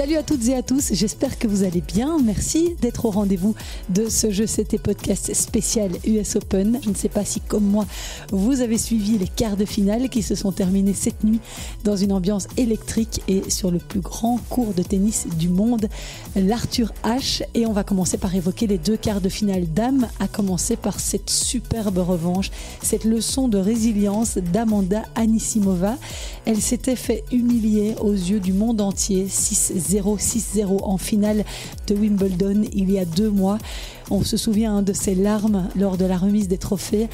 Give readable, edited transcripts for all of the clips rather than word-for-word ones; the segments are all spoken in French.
Salut à toutes et à tous, j'espère que vous allez bien. Merci d'être au rendez-vous de ce Jeu C'était podcast spécial US Open. Je ne sais pas si, comme moi, vous avez suivi les quarts de finale qui se sont terminés cette nuit dans une ambiance électrique et sur le plus grand court de tennis du monde, l'Arthur Ashe. Et on va commencer par évoquer les deux quarts de finale dames, à commencer par cette superbe revanche, cette leçon de résilience d'Amanda Anisimova. Elle s'était fait humilier aux yeux du monde entier, 6-0, 6-0 en finale de Wimbledon il y a 2 mois. On se souvient de ses larmes lors de la remise des trophées.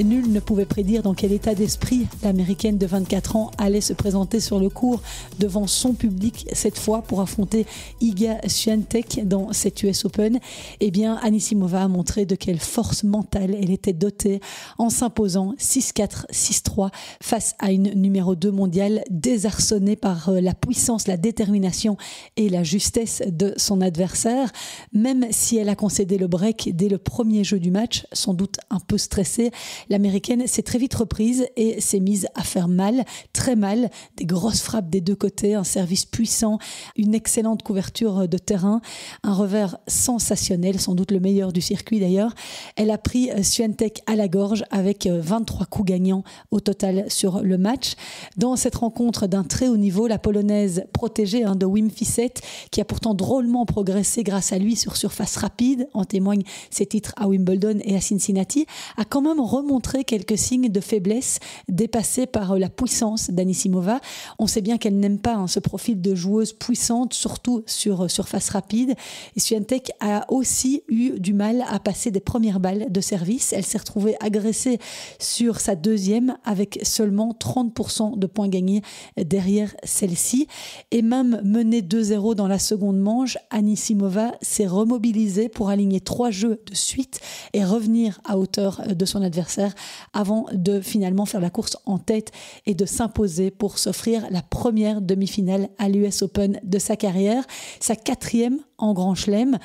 Nul ne pouvait prédire dans quel état d'esprit l'américaine de 24 ans allait se présenter sur le court devant son public cette fois pour affronter Iga Swiatek dans cette US Open. Eh bien, Anisimova a montré de quelle force mentale elle était dotée en s'imposant 6-4, 6-3 face à une numéro 2 mondiale désarçonnée par la puissance, la détermination et la justesse de son adversaire. Même si elle a concédé le break dès le premier jeu du match, sans doute un peu stressée, l'américaine s'est très vite reprise et s'est mise à faire mal, très mal, des grosses frappes des deux côtés, un service puissant, une excellente couverture de terrain, un revers sensationnel, sans doute le meilleur du circuit d'ailleurs. Elle a pris Swiatek à la gorge avec 23 coups gagnants au total sur le match. Dans cette rencontre d'un très haut niveau, la polonaise protégée de Wim Fissette, qui a pourtant drôlement progressé grâce à lui sur surface rapide, en témoignent ses titres à Wimbledon et à Cincinnati, a quand même remontré quelques signes de faiblesse dépassés par la puissance d'Anisimova. On sait bien qu'elle n'aime pas ce profil de joueuse puissante, surtout sur surface rapide. Et Swiatek a aussi eu du mal à passer des premières balles de service. Elle s'est retrouvée agressée sur sa deuxième avec seulement 30% de points gagnés derrière celle-ci. Et même menée 2-0 dans la seconde manche, Anisimova s'est remobilisée pour aligner 3 jeux de suite et revenir à hauteur de son adversaire avant de finalement faire la course en tête et de s'imposer pour s'offrir la première demi-finale à l'US Open de sa carrière, sa 4e en Grand Chelem.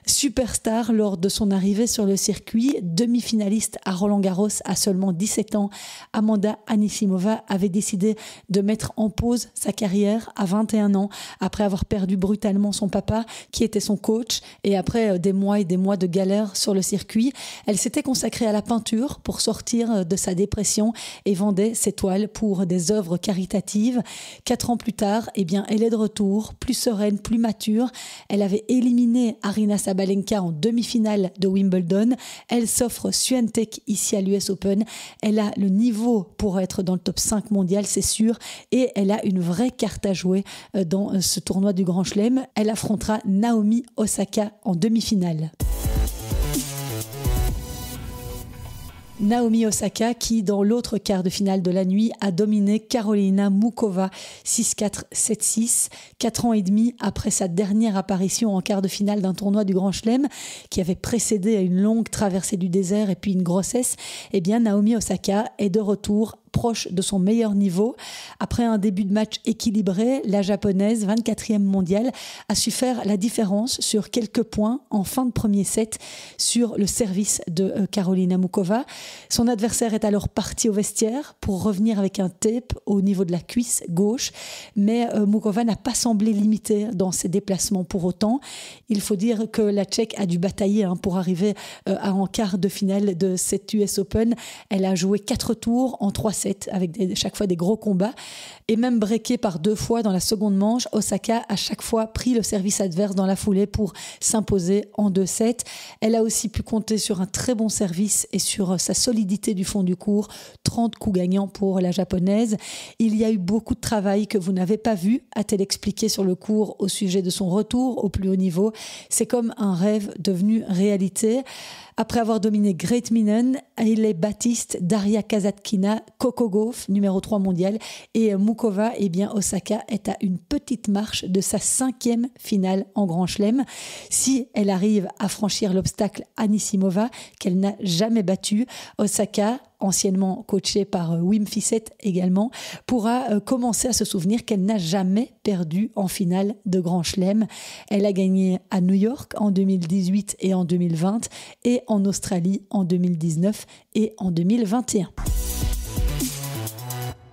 Superstar lors de son arrivée sur le circuit, demi-finaliste à Roland-Garros à seulement 17 ans, Amanda Anisimova avait décidé de mettre en pause sa carrière à 21 ans après avoir perdu brutalement son papa qui était son coach et après des mois et des mois de galère sur le circuit. Elle s'était consacrée à la peinture pour sortir de sa dépression et vendait ses toiles pour des œuvres caritatives. 4 ans plus tard, eh bien, elle est de retour, plus sereine, plus mature. Elle avait éliminé Aryna Sabalenka en demi-finale de Wimbledon. Elle s'offre Swiatek ici à l'US Open. Elle a le niveau pour être dans le top 5 mondial, c'est sûr, et elle a une vraie carte à jouer dans ce tournoi du Grand Chelem. Elle affrontera Naomi Osaka en demi-finale. Naomi Osaka qui, dans l'autre quart de finale de la nuit, a dominé Karolina Muchova 6-4, 7-6, 4 ans et demi après sa dernière apparition en quart de finale d'un tournoi du Grand Chelem qui avait précédé à une longue traversée du désert et puis une grossesse. Eh bien, Naomi Osaka est de retour proche de son meilleur niveau. Après un début de match équilibré, la japonaise, 24e mondiale, a su faire la différence sur quelques points en fin de premier set sur le service de Karolina Muchova. Son adversaire est alors parti au vestiaire pour revenir avec un tape au niveau de la cuisse gauche, mais Muchova n'a pas semblé limitée dans ses déplacements pour autant. Il faut dire que la Tchèque a dû batailler pour arriver en quart de finale de cette US Open. Elle a joué 4 tours en 3 sets avec chaque fois des gros combats et même breaké par 2 fois dans la seconde manche. Osaka a chaque fois pris le service adverse dans la foulée pour s'imposer en 2 sets. Elle a aussi pu compter sur un très bon service et sur sa solidité du fond du court. 30 coups gagnants pour la japonaise. Il y a eu beaucoup de travail que vous n'avez pas vu, a-t-elle expliqué sur le court au sujet de son retour au plus haut niveau. C'est comme un rêve devenu réalité. Après avoir dominé Great Minen, Hailey Baptiste, Daria Kasatkina, Coco Gauff, numéro 3 mondial, et Muchova, eh bien Osaka est à une petite marche de sa 5e finale en Grand Chelem. Si elle arrive à franchir l'obstacle Anisimova, qu'elle n'a jamais battu, Osaka, anciennement coachée par Wim Fissette également, pourra commencer à se souvenir qu'elle n'a jamais perdu en finale de Grand Chelem. Elle a gagné à New York en 2018 et en 2020 et en Australie en 2019 et en 2021.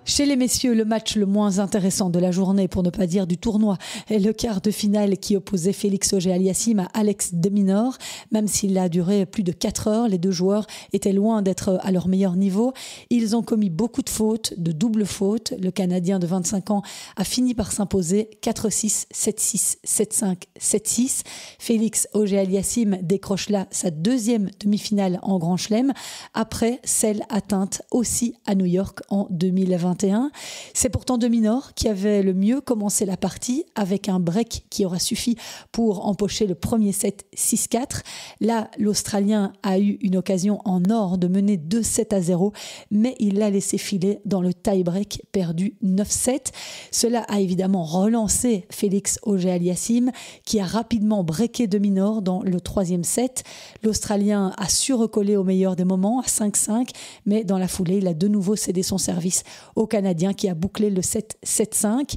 Chez les messieurs, le match le moins intéressant de la journée, pour ne pas dire du tournoi, est le quart de finale qui opposait Félix Auger-Aliassime à Alex de Minaur. Même s'il a duré plus de 4 heures, les deux joueurs étaient loin d'être à leur meilleur niveau. Ils ont commis beaucoup de fautes, de doubles fautes. Le Canadien de 25 ans a fini par s'imposer 4-6, 7-6, 7-5, 7-6. Félix Auger-Aliassime décroche là sa deuxième demi-finale en Grand Chelem, après celle atteinte aussi à New York en 2021. C'est pourtant de Minaur qui avait le mieux commencé la partie, avec un break qui aura suffi pour empocher le premier set 6-4. Là, l'Australien a eu une occasion en or de mener 2-7-0, mais il l'a laissé filer dans le tie-break perdu 9-7. Cela a évidemment relancé Félix Auger-Aliassime, qui a rapidement breaké de Minaur dans le troisième set. L'Australien a su recoller au meilleur des moments à 5-5, mais dans la foulée, il a de nouveau cédé son service au Canadien qui a bouclé le 7-7-5.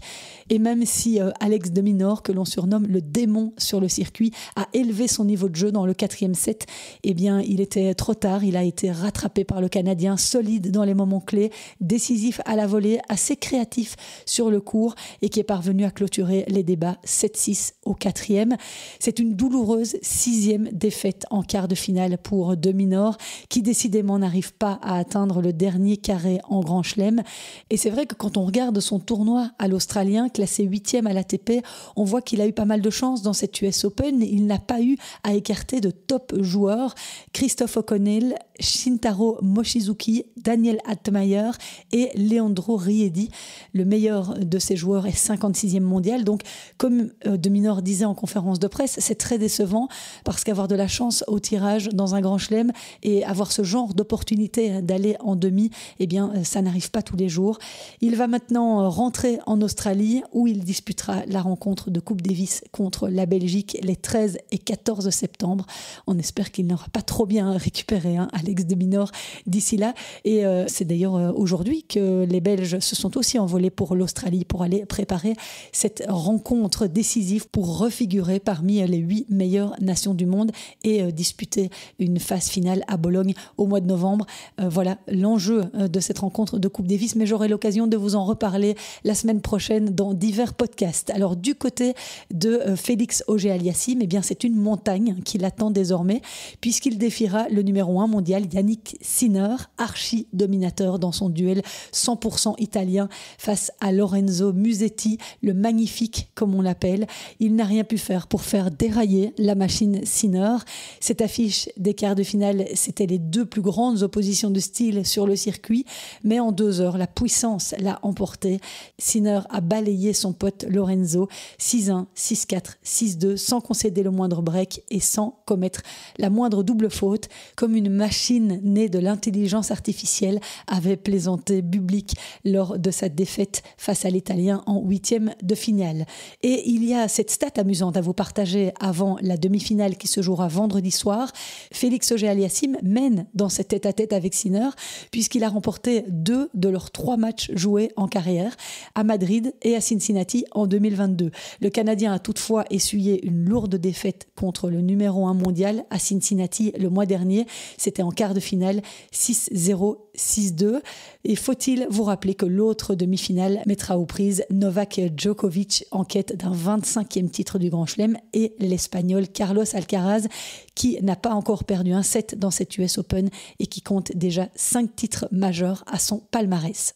Et même si Alex de Minaur, que l'on surnomme le démon sur le circuit, a élevé son niveau de jeu dans le quatrième set, eh bien, il était trop tard. Il a été rattrapé par le Canadien, solide dans les moments clés, décisif à la volée, assez créatif sur le court et qui est parvenu à clôturer les débats 7-6 au quatrième. C'est une douloureuse 6e défaite en quart de finale pour de Minaur, qui décidément n'arrive pas à atteindre le dernier carré en Grand Chelem. Et c'est vrai que quand on regarde son tournoi à l'Australien, classé 8e à l'ATP, on voit qu'il a eu pas mal de chance dans cette US Open. Il n'a pas eu à écarter de top joueurs. Christophe O'Connell, Shintaro Mochizuki, Daniel Altmaier et Leandro Riedi. Le meilleur de ces joueurs est 56e mondial. Donc, comme de Minaur disait en conférence de presse, c'est très décevant parce qu'avoir de la chance au tirage dans un Grand Chelem et avoir ce genre d'opportunité d'aller en demi, eh bien, ça n'arrive pas tous les jours. Il va maintenant rentrer en Australie où il disputera la rencontre de Coupe Davis contre la Belgique les 13 et 14 septembre. On espère qu'il n'aura pas trop bien récupéré Alex de Minaur d'ici là. Et c'est d'ailleurs aujourd'hui que les Belges se sont aussi envolés pour l'Australie pour aller préparer cette rencontre décisive pour refigurer parmi les 8 meilleures nations du monde et disputer une phase finale à Bologne au mois de novembre. Voilà l'enjeu de cette rencontre de Coupe Davis, mais j'aurai l'occasion de vous en reparler la semaine prochaine dans divers podcasts. Alors du côté de Félix Auger-Aliassime, eh bien c'est une montagne qui l'attend désormais, puisqu'il défiera le numéro 1 mondial Yannick Sinner, archi-dominateur dans son duel 100% italien face à Lorenzo Musetti, le magnifique comme on l'appelle. Il n'a rien pu faire pour faire dérailler la machine Sinner. Cette affiche des quarts de finale, c'était les 2 plus grandes oppositions de style sur le circuit, mais en 2 heures, la puissance l'a emporté. Sinner a balayé son pote Lorenzo 6-1, 6-4, 6-2 sans concéder le moindre break et sans commettre la moindre double faute, comme une machine née de l'intelligence artificielle, avait plaisanté Bublik lors de sa défaite face à l'Italien en 8e de finale. Et il y a cette stat amusante à vous partager avant la demi-finale qui se jouera vendredi soir. Félix Auger-Aliassime mène dans cet tête-à-tête avec Sinner puisqu'il a remporté 2 de leurs 3 matchs joués en carrière, à Madrid et à Cincinnati en 2022. Le Canadien a toutefois essuyé une lourde défaite contre le numéro 1 mondial à Cincinnati le mois dernier. C'était en quart de finale 6-0, 6-2. Et faut-il vous rappeler que l'autre demi-finale mettra aux prises Novak Djokovic en quête d'un 25e titre du Grand Chelem et l'Espagnol Carlos Alcaraz qui n'a pas encore perdu un set dans cette US Open et qui compte déjà 5 titres majeurs à son palmarès.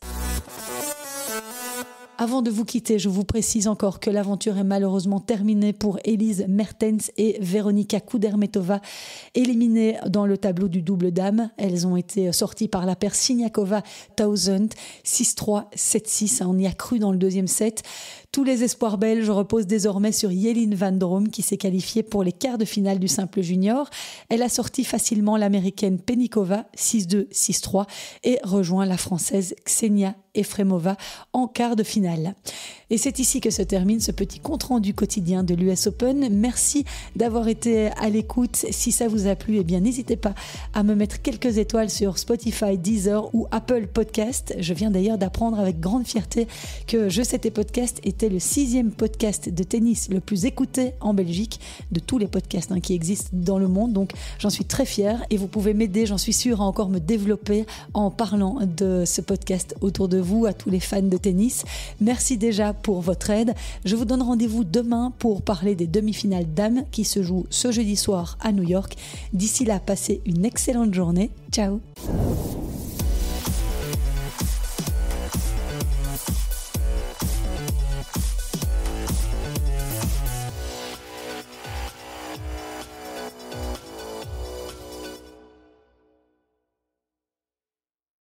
Avant de vous quitter, je vous précise encore que l'aventure est malheureusement terminée pour Elise Mertens et Veronika Kudermetova, éliminées dans le tableau du double dame. Elles ont été sorties par la paire Siniakova-Townsend, 6-3, 7-6. On y a cru dans le deuxième set. Tous les espoirs belges reposent désormais sur Jelin van Drome qui s'est qualifiée pour les quarts de finale du simple junior. Elle a sorti facilement l'américaine Penikova 6-2, 6-3 et rejoint la française Ksenia Efremova en quart de finale. Et c'est ici que se termine ce petit compte-rendu quotidien de l'US Open. Merci d'avoir été à l'écoute. Si ça vous a plu, eh bien n'hésitez pas à me mettre quelques étoiles sur Spotify, Deezer ou Apple Podcast. Je viens d'ailleurs d'apprendre avec grande fierté que Je sais tes podcasts était le 6e podcast de tennis le plus écouté en Belgique de tous les podcasts qui existent dans le monde. Donc j'en suis très fière et vous pouvez m'aider, j'en suis sûre, à encore me développer en parlant de ce podcast autour de vous. vous, à tous les fans de tennis. Merci déjà pour votre aide. Je vous donne rendez-vous demain pour parler des demi-finales dames qui se jouent ce jeudi soir à New York. D'ici là, passez une excellente journée. Ciao.